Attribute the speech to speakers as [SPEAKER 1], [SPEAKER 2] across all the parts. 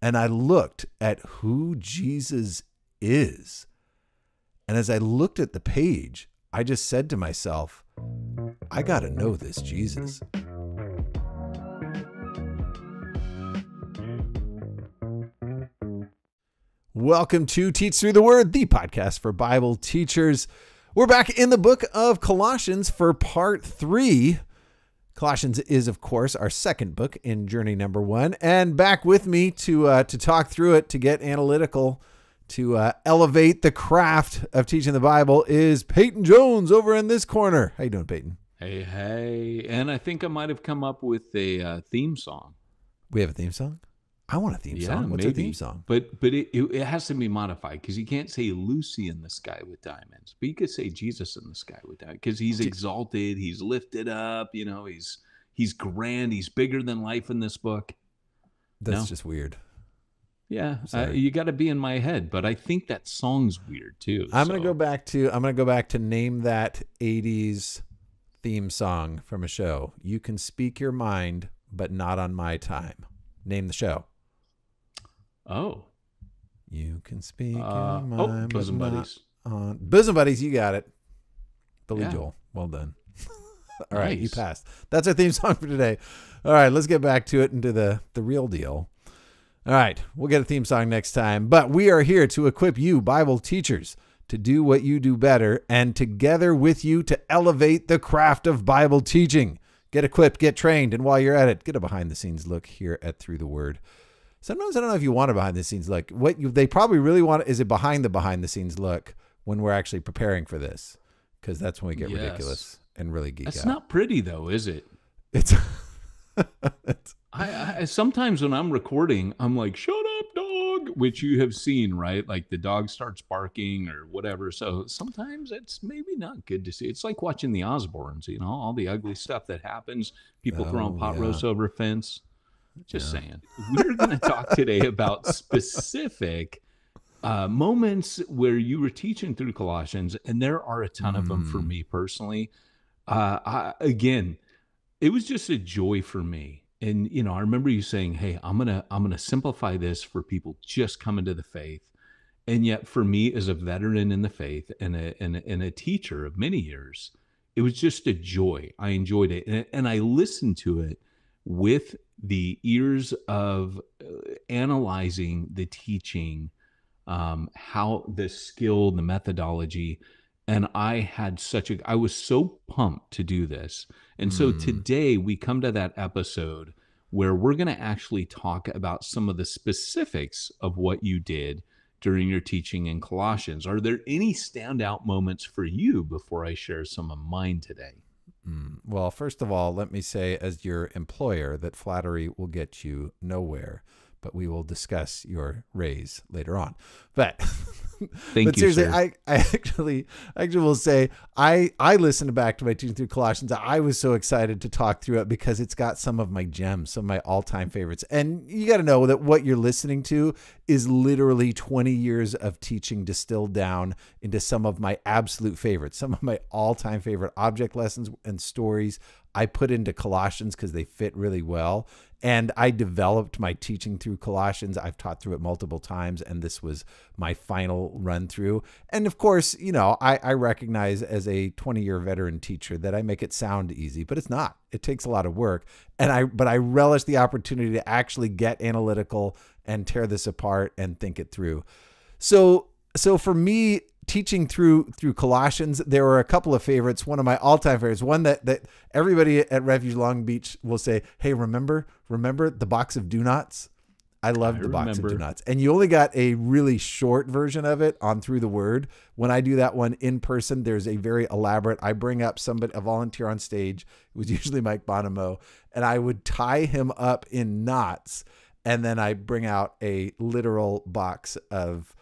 [SPEAKER 1] and I looked at who Jesus is. And as I looked at the page, I just said to myself, I got to know this Jesus. Welcome to Teach Through the Word, the podcast for Bible teachers. We're back in the book of Colossians for part 3. Colossians is, of course, our second book in journey number 1. And back with me to talk through it, to get analytical, to elevate the craft of teaching the Bible is Peyton Jones over in this corner. How you doing, Peyton?
[SPEAKER 2] Hey. And I think I might have come up with a theme song.
[SPEAKER 1] We have a theme song? I want a theme song. What's
[SPEAKER 2] maybe.
[SPEAKER 1] a theme song?
[SPEAKER 2] But it has to be modified, because you can't say Lucy in the sky with diamonds, but you could say Jesus in the sky with diamonds, because he's exalted, he's lifted up, he's grand, he's bigger than life in this book.
[SPEAKER 1] That's just weird.
[SPEAKER 2] Yeah, you got to be in my head, but I think that song's weird too.
[SPEAKER 1] I'm gonna go back to name that 80s theme song from a show. You can speak your mind, but not on my time. Name the show.
[SPEAKER 2] Oh.
[SPEAKER 1] You can speak your mind,
[SPEAKER 2] Bosom Buddies.
[SPEAKER 1] Bosom Buddies, you got it. Billy
[SPEAKER 2] Yeah.
[SPEAKER 1] Joel. Well done. All right, you
[SPEAKER 2] Nice.
[SPEAKER 1] passed. That's our theme song for today. All right, let's get back to it and to the real deal. All right, we'll get a theme song next time, but we are here to equip you, Bible teachers, to do what you do better, and together with you to elevate the craft of Bible teaching. Get equipped, get trained, and while you're at it, get a behind-the-scenes look here at Through the Word. Sometimes I don't know if you want a behind-the-scenes look. They probably really want is a behind-the-scenes look when we're actually preparing for this, because that's when we get ridiculous and really geek out.
[SPEAKER 2] That's not pretty though, is it?
[SPEAKER 1] It's
[SPEAKER 2] I sometimes when I'm recording, I'm like, shut up, dog, which you have seen, right? Like the dog starts barking or whatever. So sometimes it's maybe not good to see. It's like watching the Osbournes, all the ugly stuff that happens. People throwing pot roast over a fence. Just saying. We're going to talk today about specific moments where you were teaching through Colossians, and there are a ton of them for me personally. Again, it was just a joy for me. And, I remember you saying, hey, I'm going to simplify this for people just coming to the faith. And yet for me as a veteran in the faith and a teacher of many years, it was just a joy. I enjoyed it. And I listened to it with the ears of analyzing the teaching, how the skill, the methodology. And I was so pumped to do this. And so today we come to that episode where we're going to actually talk about some of the specifics of what you did during your teaching in Colossians. Are there any standout moments for you before I share some of mine today?
[SPEAKER 1] Well, first of all, let me say as your employer that flattery will get you nowhere, but we will discuss your raise later on. But
[SPEAKER 2] Thank you,
[SPEAKER 1] seriously,
[SPEAKER 2] sir.
[SPEAKER 1] I actually will say I listened back to my teaching through Colossians. I was so excited to talk through it because it's got some of my gems, some of my all-time favorites. And you got to know that what you're listening to is literally 20 years of teaching distilled down into some of my absolute favorites, some of my all-time favorite object lessons and stories I put into Colossians because they fit really well. And I developed my teaching through Colossians. I've taught through it multiple times, and this was my final run through. And of course, I recognize as a 20-year veteran teacher that I make it sound easy, but it's not. It takes a lot of work. But I relish the opportunity to actually get analytical and tear this apart and think it through. So for me, teaching through Colossians, there were a couple of favorites. One of my all-time favorites, one that everybody at Refuge Long Beach will say, hey, remember the box of do-nots? I loved the box of do-nots. And you only got a really short version of it on Through the Word. When I do that one in person, there's a very elaborate, I bring up a volunteer on stage. It was usually Mike Bonomo, and I would tie him up in knots, and then I bring out a literal box of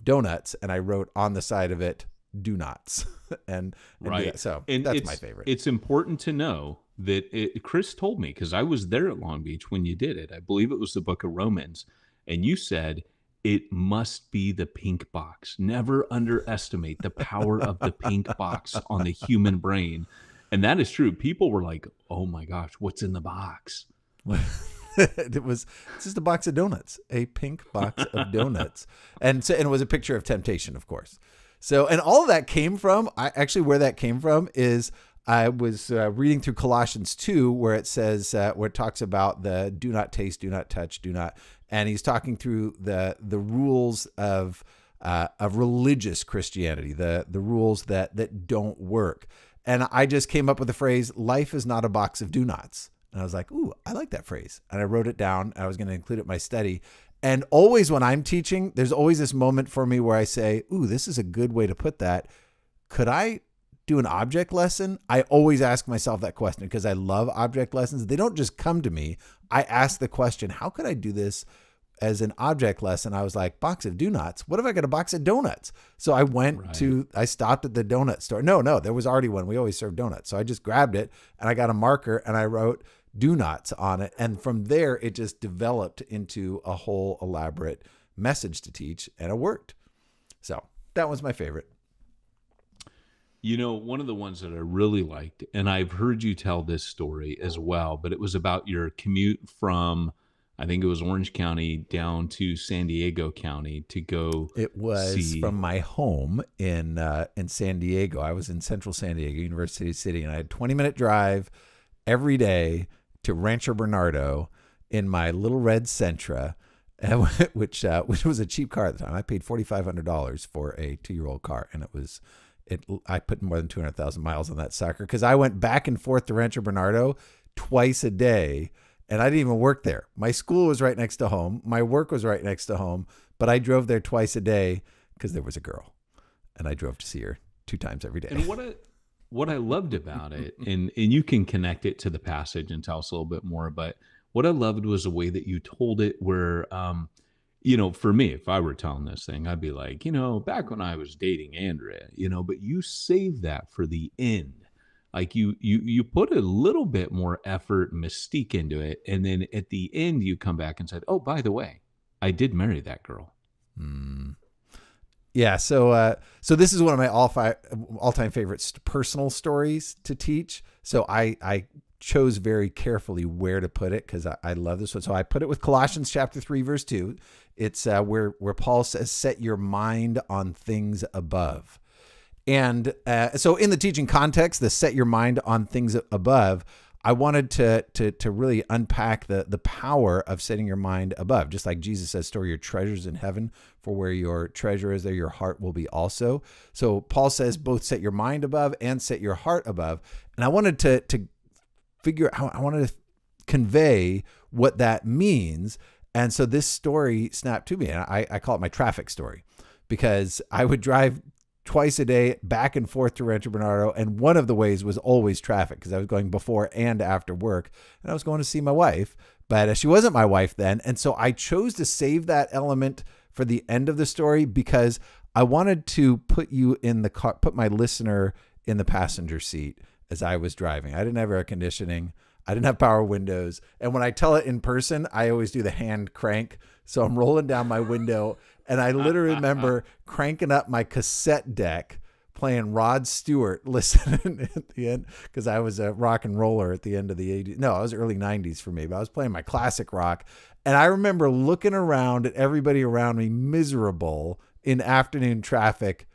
[SPEAKER 1] donuts, and I wrote on the side of it, do nots. and
[SPEAKER 2] right.
[SPEAKER 1] So
[SPEAKER 2] and
[SPEAKER 1] that's my favorite.
[SPEAKER 2] It's important to know that Chris told me, because I was there at Long Beach when you did it. I believe it was the book of Romans. And you said, it must be the pink box. Never underestimate the power of the pink box on the human brain. And that is true. People were like, oh my gosh, what's in the box?
[SPEAKER 1] It's just a box of donuts, a pink box of donuts. And it was a picture of temptation, of course. So, and all of that came from, where that came from is I was reading through Colossians 2, where it says, where it talks about the do not taste, do not touch, do not, and he's talking through the rules of religious Christianity, the rules that don't work. And I just came up with the phrase, life is not a box of do nots. And I was like, ooh, I like that phrase. And I wrote it down. I was going to include it in my study. And always when I'm teaching, there's always this moment for me where I say, ooh, this is a good way to put that. Could I do an object lesson? I always ask myself that question because I love object lessons. They don't just come to me. I ask the question, how could I do this as an object lesson? I was like, box of do-nots. What if I got a box of donuts? So I went I stopped at the donut store. No, there was already one. We always serve donuts. So I just grabbed it and I got a marker and I wrote do-nots on it. And from there, it just developed into a whole elaborate message to teach, and it worked. So that was my favorite.
[SPEAKER 2] You know, one of the ones that I really liked, and I've heard you tell this story as well, but it was about your commute from, I think it was Orange County down to San Diego County to go.
[SPEAKER 1] It was from my home in San Diego. I was in central San Diego, University City, and I had a 20-minute drive every day to Rancho Bernardo in my little red Sentra, which was a cheap car at the time. I paid $4,500 for a 2-year-old car, and I put more than 200,000 miles on that sucker because I went back and forth to Rancho Bernardo twice a day, and I didn't even work there. My school was right next to home. My work was right next to home, but I drove there twice a day because there was a girl, and I drove to see her 2 times every day.
[SPEAKER 2] And what I loved about it, and you can connect it to the passage and tell us a little bit more, but what I loved was the way that you told it where, you know, for me, if I were telling this thing, I'd be like, you know, back when I was dating Andrea, you know, but you saved that for the end. Like you put a little bit more effort, mystique into it. And then at the end, you come back and said, oh, by the way, I did marry that girl.
[SPEAKER 1] Yeah. So this is one of my all-time favorite personal stories to teach. So I chose very carefully where to put it because I love this one. So I put it with Colossians chapter 3, verse 2. It's where Paul says, set your mind on things above. And so in the teaching context, the set your mind on things above, I wanted to really unpack the power of setting your mind above. Just like Jesus says, store your treasures in heaven, for where your treasure is, there your heart will be also. So Paul says both set your mind above and set your heart above. And I wanted to figure out, I wanted to convey what that means. And so this story snapped to me, and I call it my traffic story, because I would drive twice a day back and forth to Rancho Bernardo. And one of the ways was always traffic because I was going before and after work, and I was going to see my wife, but she wasn't my wife then. And so I chose to save that element for the end of the story because I wanted to put you in the car, put my listener in the passenger seat as I was driving. I didn't have air conditioning. I didn't have power windows. And when I tell it in person, I always do the hand crank. So I'm rolling down my window, and I literally remember cranking up my cassette deck, playing Rod Stewart, listening at the end, because I was a rock and roller at the end of the 80s. No, it was early 90s for me, but I was playing my classic rock. And I remember looking around at everybody around me, miserable in afternoon traffic,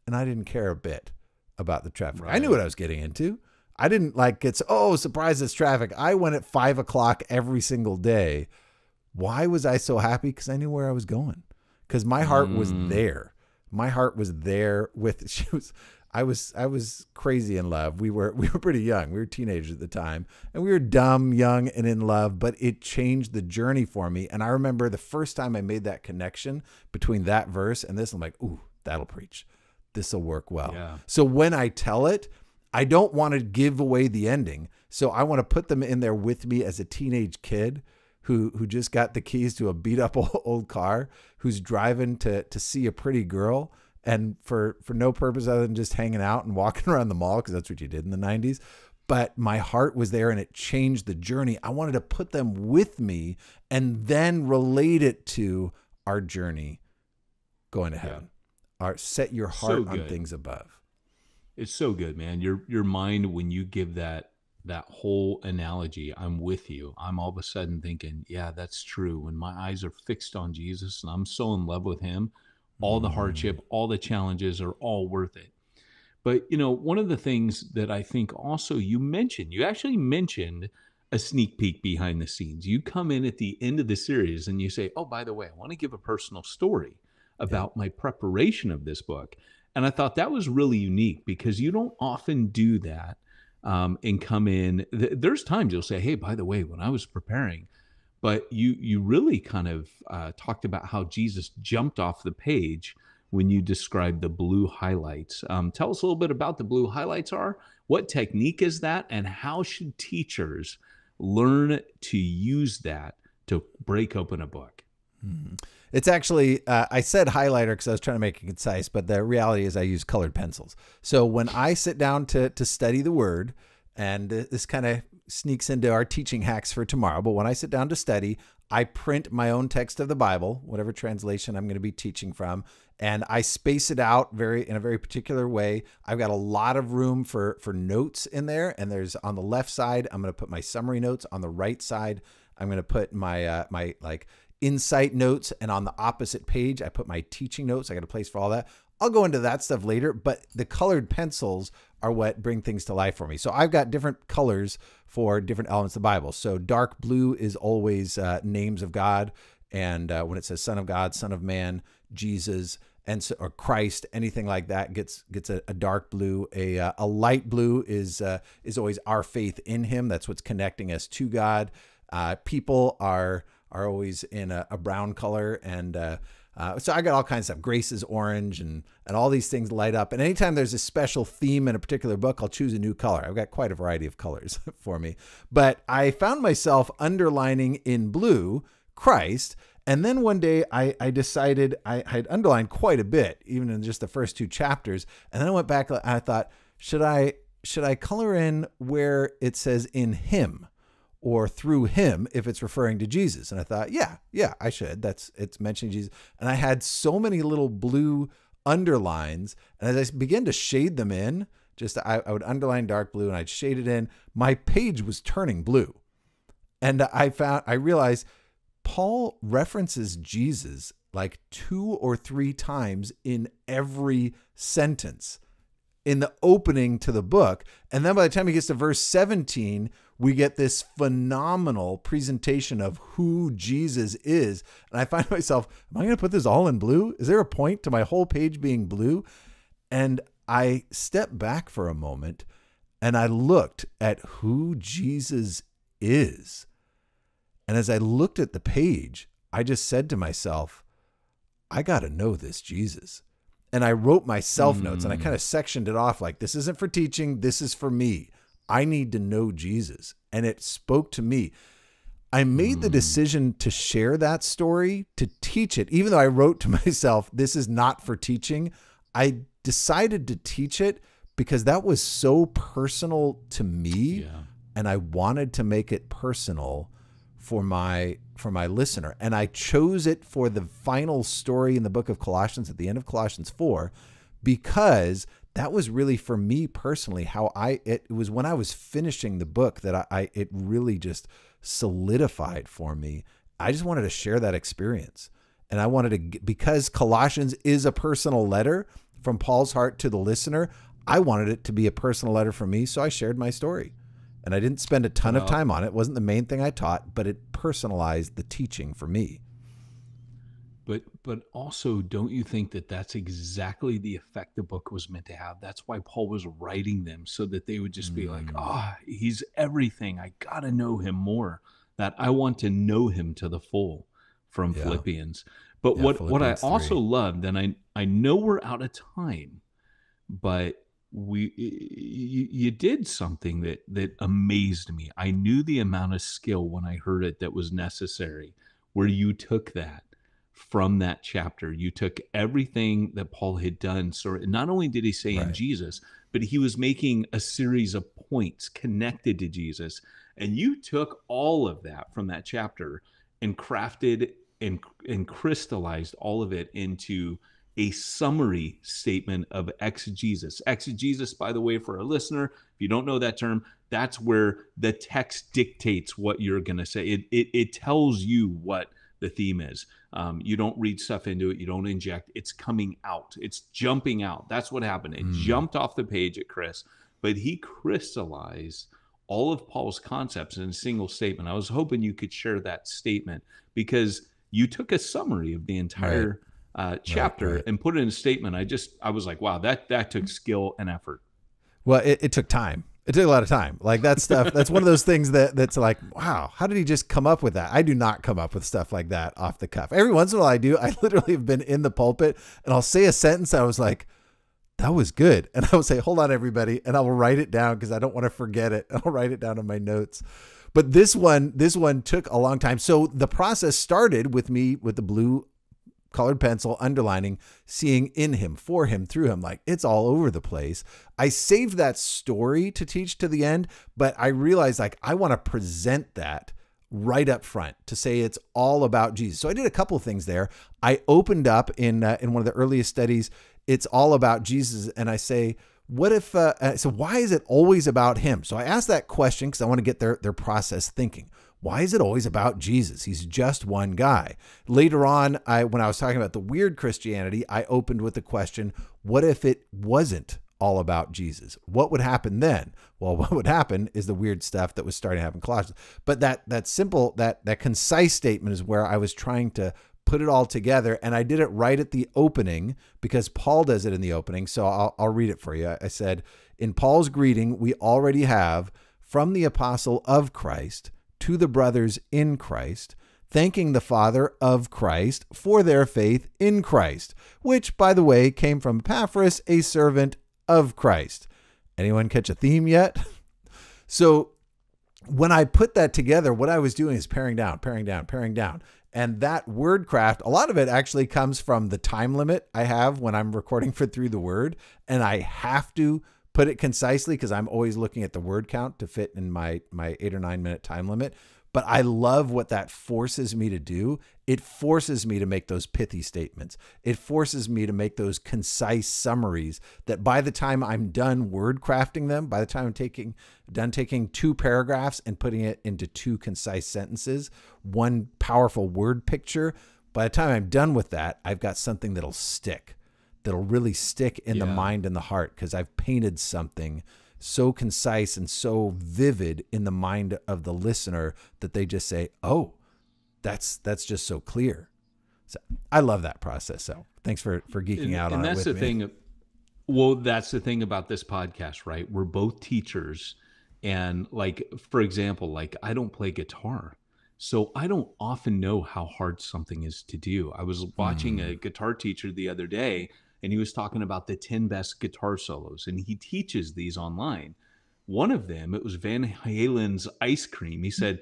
[SPEAKER 1] and I didn't care a bit about the traffic. Right. I knew what I was getting into. I didn't like get, surprise, it's traffic. I went at 5 o'clock every single day. Why was I so happy? Because I knew where I was going. Because my heart was there. My heart was there with, I was crazy in love. We were pretty young. We were teenagers at the time, and we were dumb, young, and in love, but it changed the journey for me. And I remember the first time I made that connection between that verse and this, I'm like, ooh, that'll preach. This will work well. Yeah. So when I tell it, I don't want to give away the ending. So I want to put them in there with me as a teenage kid who just got the keys to a beat up old car, who's driving to see a pretty girl, and for no purpose other than just hanging out and walking around the mall, because that's what you did in the 90s. But my heart was there, and it changed the journey. I wanted to put them with me and then relate it to our journey going to heaven. Set your heart on things above.
[SPEAKER 2] It's so good, man. Your mind, when you give that that whole analogy, I'm with you. I'm all of a sudden thinking, yeah, that's true. When my eyes are fixed on Jesus and I'm so in love with him, all the
[SPEAKER 1] Mm.
[SPEAKER 2] hardship, all the challenges are all worth it. But, one of the things that I think also you actually mentioned a sneak peek behind the scenes. You come in at the end of the series and you say, oh, by the way, I want to give a personal story
[SPEAKER 1] Yep.
[SPEAKER 2] about my preparation of this book. And I thought that was really unique because you don't often do that, and come in. There's times you'll say, hey, by the way, when I was preparing, but you really kind of talked about how Jesus jumped off the page when you described the blue highlights. Tell us a little bit about the blue highlights are. What technique is that, and how should teachers learn to use that to break open a book?
[SPEAKER 1] Mhm. It's actually, I said highlighter because I was trying to make it concise, but the reality is I use colored pencils. So when I sit down to study the word, and this kind of sneaks into our teaching hacks for tomorrow, but when I sit down to study, I print my own text of the Bible, whatever translation I'm going to be teaching from, and I space it out in a very particular way. I've got a lot of room for notes in there, and there's on the left side, I'm going to put my summary notes. On the right side, I'm going to put my like insight notes, and on the opposite page, I put my teaching notes. I got a place for all that. I'll go into that stuff later, but the colored pencils are what bring things to life for me. So I've got different colors for different elements of the Bible. So dark blue is always names of God. And when it says Son of God, Son of Man, Jesus, and so, or Christ, anything like that gets a dark blue. A light blue is always our faith in him. That's what's connecting us to God. People are always in a brown color, and so I got all kinds of stuff. Grace is orange, and all these things light up. And anytime there's a special theme in a particular book, I'll choose a new color. I've got quite a variety of colors for me. But I found myself underlining in blue Christ. And then one day I decided I had underlined quite a bit, even in just the first two chapters. And then I went back and I thought, should I color in where it says in him, or through him if it's referring to Jesus? And I thought, yeah, I should. It's mentioning Jesus. And I had so many little blue underlines. And as I began to shade them in, I would underline dark blue and I'd shade it in, my page was turning blue. And I realized Paul references Jesus like 2 or 3 times in every sentence in the opening to the book. And then by the time he gets to verse 17, we get this phenomenal presentation of who Jesus is. And I find myself, am I going to put this all in blue? Is there a point to my whole page being blue? And I stepped back for a moment and I looked at who Jesus is. And as I looked at the page, I just said to myself, I got to know this Jesus. And I wrote my self notes and I kind of sectioned it off like, this isn't for teaching. This is for me. I need to know Jesus. And it spoke to me. I made the decision to share that story, to teach it. Even though I wrote to myself, this is not for teaching, I decided to teach it because that was so personal to me.
[SPEAKER 2] Yeah.
[SPEAKER 1] And I wanted to make it personal for my listener. And I chose it for the final story in the book of Colossians, at the end of Colossians 4, because that was really for me personally how it was when I was finishing the book that it really just solidified for me. I just wanted to share that experience. And I wanted to, because Colossians is a personal letter from Paul's heart to the listener, I wanted it to be a personal letter for me. So I shared my story. And I didn't spend a ton of time on it. It wasn't the main thing I taught, but it personalized the teaching for me.
[SPEAKER 2] But also, don't you think that that's exactly the effect the book was meant to have? That's why Paul was writing them, so that they would just be like, he's everything. I got to know him more. That I want to know him to the full from Philippians. But what I also loved, and I know we're out of time, but you did something that amazed me. I knew the amount of skill when I heard it that was necessary, where you took that from that chapter. You took everything that Paul had done. So not only did he say in Jesus, but he was making a series of points connected to Jesus. And you took all of that from that chapter and crafted and crystallized all of it into a summary statement of exegesis. Exegesis, by the way, for a listener, if you don't know that term, that's where the text dictates what you're going to say. It tells you what the theme is. You don't read stuff into it. You don't inject. It's coming out. It's jumping out. That's what happened. It jumped off the page at Kris, but he crystallized all of Paul's concepts in a single statement. I was hoping you could share that statement, because you took a summary of the entire chapter and put it in a statement. I was like, wow, that took skill and effort.
[SPEAKER 1] Well, it took time. It took a lot of time. Like that stuff, that's one of those things that's like, wow, how did he just come up with that? I do not come up with stuff like that off the cuff. Every once in a while I do. I literally have been in the pulpit and I'll say a sentence. I was like, that was good. And I will say, hold on, everybody. And I will write it down because I don't want to forget it. I'll write it down in my notes. But this one took a long time. So the process started with me with the blue colored pencil, underlining, seeing in him, for him, through him. Like, it's all over the place. I saved that story to teach to the end, but I realized, like, I want to present that right up front to say it's all about Jesus. So I did a couple of things there. I opened up in one of the earliest studies, it's all about Jesus. And I say, what if, so why is it always about him? So I asked that question because I want to get their process thinking. Why is it always about Jesus? He's just one guy. Later on, when I was talking about the weird Christianity, I opened with the question, what if it wasn't all about Jesus? What would happen then? Well, what would happen is the weird stuff that was starting to happen in Colossians. But that simple, that concise statement is where I was trying to put it all together. And I did it right at the opening because Paul does it in the opening. So I'll read it for you. I said, in Paul's greeting, we already have, from the apostle of Christ to the brothers in Christ, thanking the Father of Christ for their faith in Christ, which, by the way, came from Epaphras, a servant of Christ. Anyone catch a theme yet? So when I put that together, what I was doing is paring down. And that word craft, a lot of it actually comes from the time limit I have when I'm recording for Through the Word. And I have to put it concisely because I'm always looking at the word count to fit in my 8 or 9 minute time limit. But I love what that forces me to do. It forces me to make those pithy statements. It forces me to make those concise summaries that by the time I'm done word crafting them, by the time I'm done taking 2 paragraphs and putting it into 2 concise sentences, one powerful word picture, by the time I'm done with that, I've got something that'll stick. That'll really stick in the mind and the heart because I've painted something so concise and so vivid in the mind of the listener that they just say, oh, that's just so clear. So I love that process. So thanks for geeking out on it with me.
[SPEAKER 2] And that's the thing. Well, that's the thing about this podcast, right? We're both teachers. And like, for example, like I don't play guitar. So I don't often know how hard something is to do. I was watching a guitar teacher the other day, and he was talking about the 10 best guitar solos, and he teaches these online. One of them, it was Van Halen's Ice Cream. He said,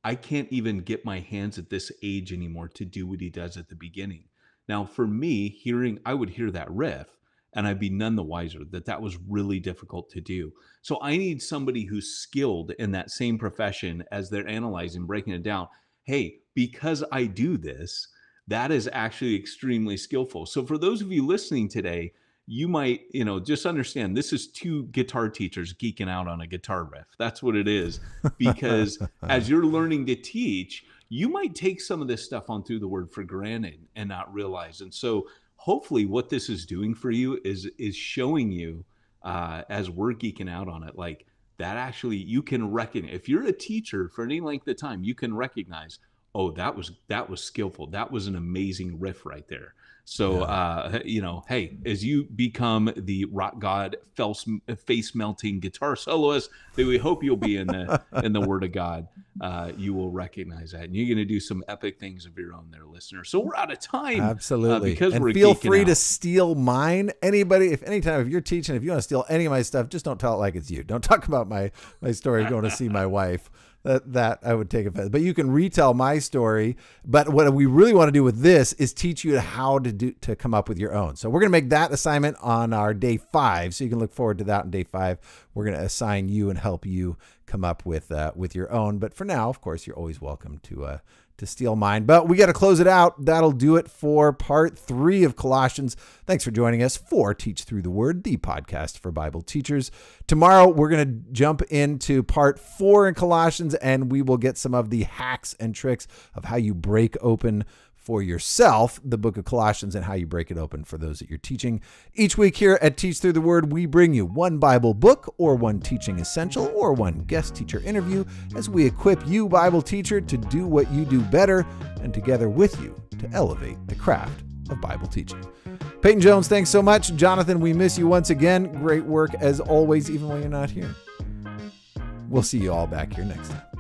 [SPEAKER 2] I can't even get my hands at this age anymore to do what he does at the beginning. Now, for me, I would hear that riff, and I'd be none the wiser that was really difficult to do. So I need somebody who's skilled in that same profession as they're analyzing, breaking it down. Hey, because I do this, that is actually extremely skillful. So for those of you listening today, you might, just understand this is 2 guitar teachers geeking out on a guitar riff. That's what it is. Because as you're learning to teach, you might take some of this stuff on Through the Word for granted and not realize. And so hopefully what this is doing for you is showing you as we're geeking out on it, like that actually you can recognize. If you're a teacher for any length of time, you can recognize, oh, that was skillful. That was an amazing riff right there. So, hey, as you become the rock god face melting guitar soloist that we hope you'll be in the Word of God, you will recognize that, and you're going to do some epic things of your own, there, listener. So we're out of time,
[SPEAKER 1] absolutely,
[SPEAKER 2] because
[SPEAKER 1] and
[SPEAKER 2] we're
[SPEAKER 1] feel free
[SPEAKER 2] out.
[SPEAKER 1] to steal mine. Anybody, if you're teaching, if you want to steal any of my stuff, just don't tell it like it's you. Don't talk about my story of going to see my wife. That I would take offense. But you can retell my story. But what we really want to do with this is teach you how to come up with your own. So we're going to make that assignment on our day 5. So you can look forward to that on day 5. We're going to assign you and help you come up with your own. But for now, of course, you're always welcome to to steal mine. But we got to close it out. That'll do it for part 3 of Colossians. Thanks for joining us for Teach Through the Word, the podcast for Bible teachers. Tomorrow, we're going to jump into part 4 in Colossians, and we will get some of the hacks and tricks of how you break open for yourself the book of Colossians and how you break it open for those that you're teaching. Each week here at Teach Through the Word, we bring you one Bible book or one teaching essential or one guest teacher interview as we equip you, Bible teacher, to do what you do better and together with you to elevate the craft of Bible teaching. Peyton Jones, thanks so much. Jonathan, we miss you once again. Great work as always, even when you're not here. We'll see you all back here next time.